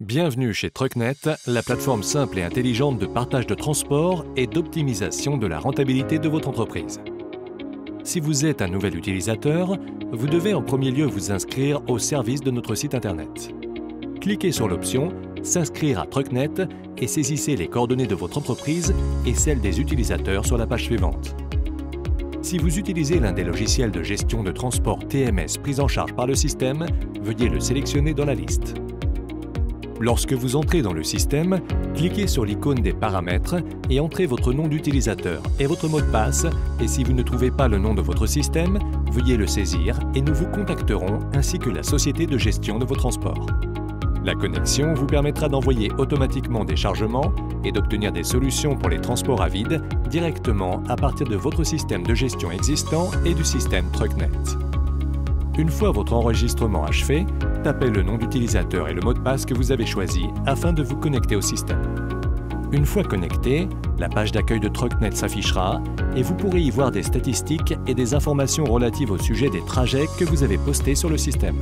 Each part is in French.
Bienvenue chez Trucknet, la plateforme simple et intelligente de partage de transport et d'optimisation de la rentabilité de votre entreprise. Si vous êtes un nouvel utilisateur, vous devez en premier lieu vous inscrire au service de notre site internet. Cliquez sur l'option « S'inscrire à Trucknet » et saisissez les coordonnées de votre entreprise et celles des utilisateurs sur la page suivante. Si vous utilisez l'un des logiciels de gestion de transport TMS pris en charge par le système, veuillez le sélectionner dans la liste. Lorsque vous entrez dans le système, cliquez sur l'icône des paramètres et entrez votre nom d'utilisateur et votre mot de passe, et si vous ne trouvez pas le nom de votre système, veuillez le saisir et nous vous contacterons ainsi que la société de gestion de vos transports. La connexion vous permettra d'envoyer automatiquement des chargements et d'obtenir des solutions pour les transports à vide directement à partir de votre système de gestion existant et du système Trucknet. Une fois votre enregistrement achevé, tapez le nom d'utilisateur et le mot de passe que vous avez choisi afin de vous connecter au système. Une fois connecté, la page d'accueil de Trucknet s'affichera et vous pourrez y voir des statistiques et des informations relatives au sujet des trajets que vous avez postés sur le système.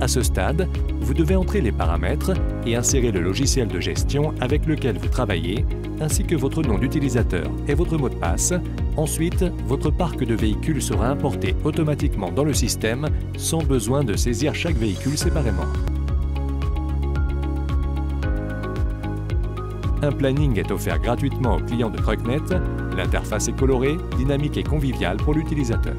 À ce stade, vous devez entrer les paramètres et insérer le logiciel de gestion avec lequel vous travaillez, ainsi que votre nom d'utilisateur et votre mot de passe. Ensuite, votre parc de véhicules sera importé automatiquement dans le système sans besoin de saisir chaque véhicule séparément. Un planning est offert gratuitement aux clients de Trucknet. L'interface est colorée, dynamique et conviviale pour l'utilisateur.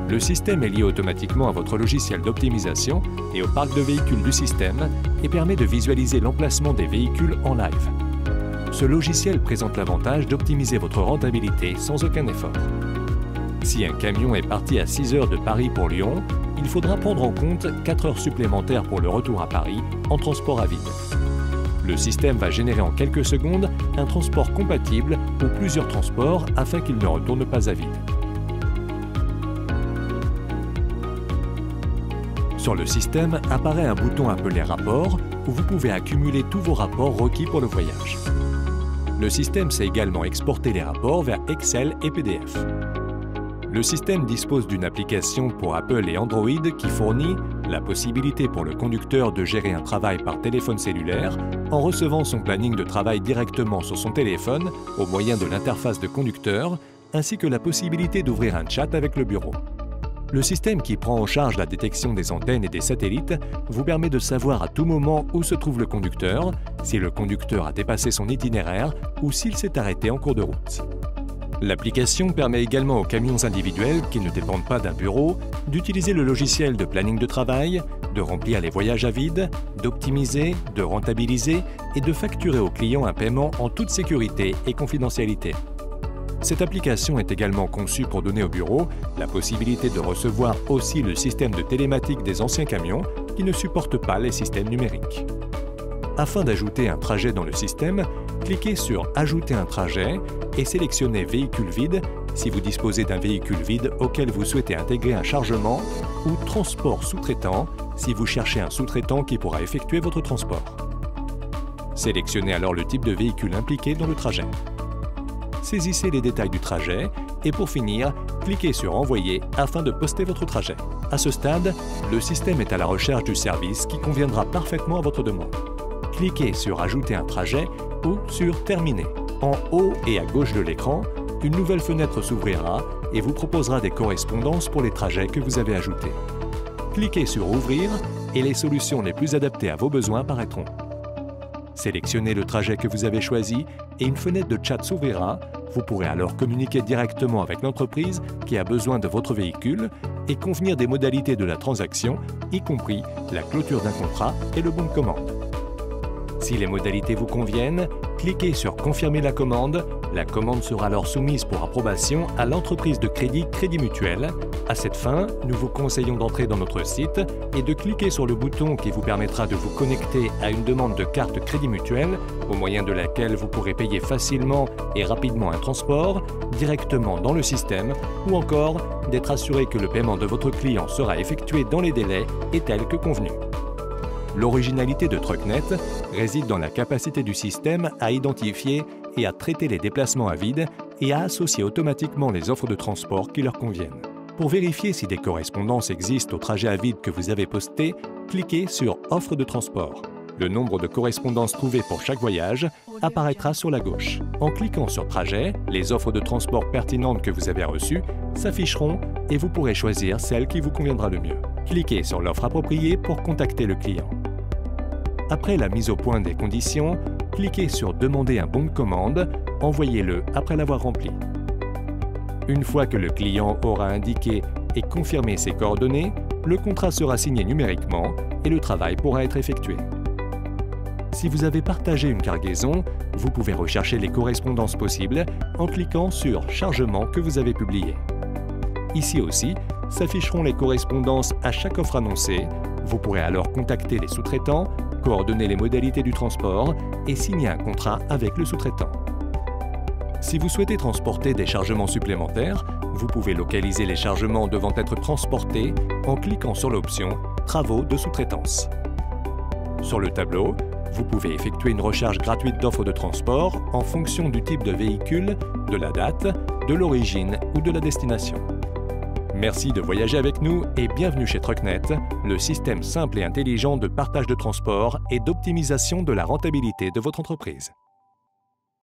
Le système est lié automatiquement à votre logiciel d'optimisation et au parc de véhicules du système et permet de visualiser l'emplacement des véhicules en live. Ce logiciel présente l'avantage d'optimiser votre rentabilité sans aucun effort. Si un camion est parti à 6 heures de Paris pour Lyon, il faudra prendre en compte 4 heures supplémentaires pour le retour à Paris en transport à vide. Le système va générer en quelques secondes un transport compatible ou plusieurs transports afin qu'il ne retourne pas à vide. Sur le système apparaît un bouton appelé « Rapports » où vous pouvez accumuler tous vos rapports requis pour le voyage. Le système sait également exporter les rapports vers Excel et PDF. Le système dispose d'une application pour Apple et Android qui fournit la possibilité pour le conducteur de gérer un travail par téléphone cellulaire en recevant son planning de travail directement sur son téléphone au moyen de l'interface de conducteur, ainsi que la possibilité d'ouvrir un chat avec le bureau. Le système qui prend en charge la détection des antennes et des satellites vous permet de savoir à tout moment où se trouve le conducteur, si le conducteur a dépassé son itinéraire ou s'il s'est arrêté en cours de route. L'application permet également aux camions individuels qui ne dépendent pas d'un bureau d'utiliser le logiciel de planning de travail, de remplir les voyages à vide, d'optimiser, de rentabiliser et de facturer au client un paiement en toute sécurité et confidentialité. Cette application est également conçue pour donner au bureau la possibilité de recevoir aussi le système de télématique des anciens camions qui ne supportent pas les systèmes numériques. Afin d'ajouter un trajet dans le système, cliquez sur « Ajouter un trajet » et sélectionnez « Véhicule vide » si vous disposez d'un véhicule vide auquel vous souhaitez intégrer un chargement ou « Transport sous-traitant » si vous cherchez un sous-traitant qui pourra effectuer votre transport. Sélectionnez alors le type de véhicule impliqué dans le trajet. Saisissez les détails du trajet et pour finir, cliquez sur « Envoyer » afin de poster votre trajet. À ce stade, le système est à la recherche du service qui conviendra parfaitement à votre demande. Cliquez sur « Ajouter un trajet » ou sur « Terminer ». En haut et à gauche de l'écran, une nouvelle fenêtre s'ouvrira et vous proposera des correspondances pour les trajets que vous avez ajoutés. Cliquez sur « Ouvrir » et les solutions les plus adaptées à vos besoins apparaîtront. Sélectionnez le trajet que vous avez choisi et une fenêtre de chat s'ouvrira. Vous pourrez alors communiquer directement avec l'entreprise qui a besoin de votre véhicule et convenir des modalités de la transaction, y compris la clôture d'un contrat et le bon de commande. Si les modalités vous conviennent, cliquez sur « Confirmer la commande ». La commande sera alors soumise pour approbation à l'entreprise de crédit Crédit Mutuel. À cette fin, nous vous conseillons d'entrer dans notre site et de cliquer sur le bouton qui vous permettra de vous connecter à une demande de carte Crédit Mutuel, au moyen de laquelle vous pourrez payer facilement et rapidement un transport, directement dans le système, ou encore d'être assuré que le paiement de votre client sera effectué dans les délais et tel que convenu. L'originalité de Trucknet réside dans la capacité du système à identifier et à traiter les déplacements à vide et à associer automatiquement les offres de transport qui leur conviennent. Pour vérifier si des correspondances existent au trajet à vide que vous avez posté, cliquez sur « Offre de transport ». Le nombre de correspondances trouvées pour chaque voyage apparaîtra sur la gauche. En cliquant sur Trajet, les offres de transport pertinentes que vous avez reçues s'afficheront et vous pourrez choisir celle qui vous conviendra le mieux. Cliquez sur l'offre appropriée pour contacter le client. Après la mise au point des conditions, cliquez sur Demander un bon de commande, envoyez-le après l'avoir rempli. Une fois que le client aura indiqué et confirmé ses coordonnées, le contrat sera signé numériquement et le travail pourra être effectué. Si vous avez partagé une cargaison, vous pouvez rechercher les correspondances possibles en cliquant sur Chargement que vous avez publié. Ici aussi, s'afficheront les correspondances à chaque offre annoncée. Vous pourrez alors contacter les sous-traitants, coordonner les modalités du transport et signer un contrat avec le sous-traitant. Si vous souhaitez transporter des chargements supplémentaires, vous pouvez localiser les chargements devant être transportés en cliquant sur l'option « Travaux de sous-traitance ». Sur le tableau, vous pouvez effectuer une recherche gratuite d'offres de transport en fonction du type de véhicule, de la date, de l'origine ou de la destination. Merci de voyager avec nous et bienvenue chez Trucknet, le système simple et intelligent de partage de transport et d'optimisation de la rentabilité de votre entreprise.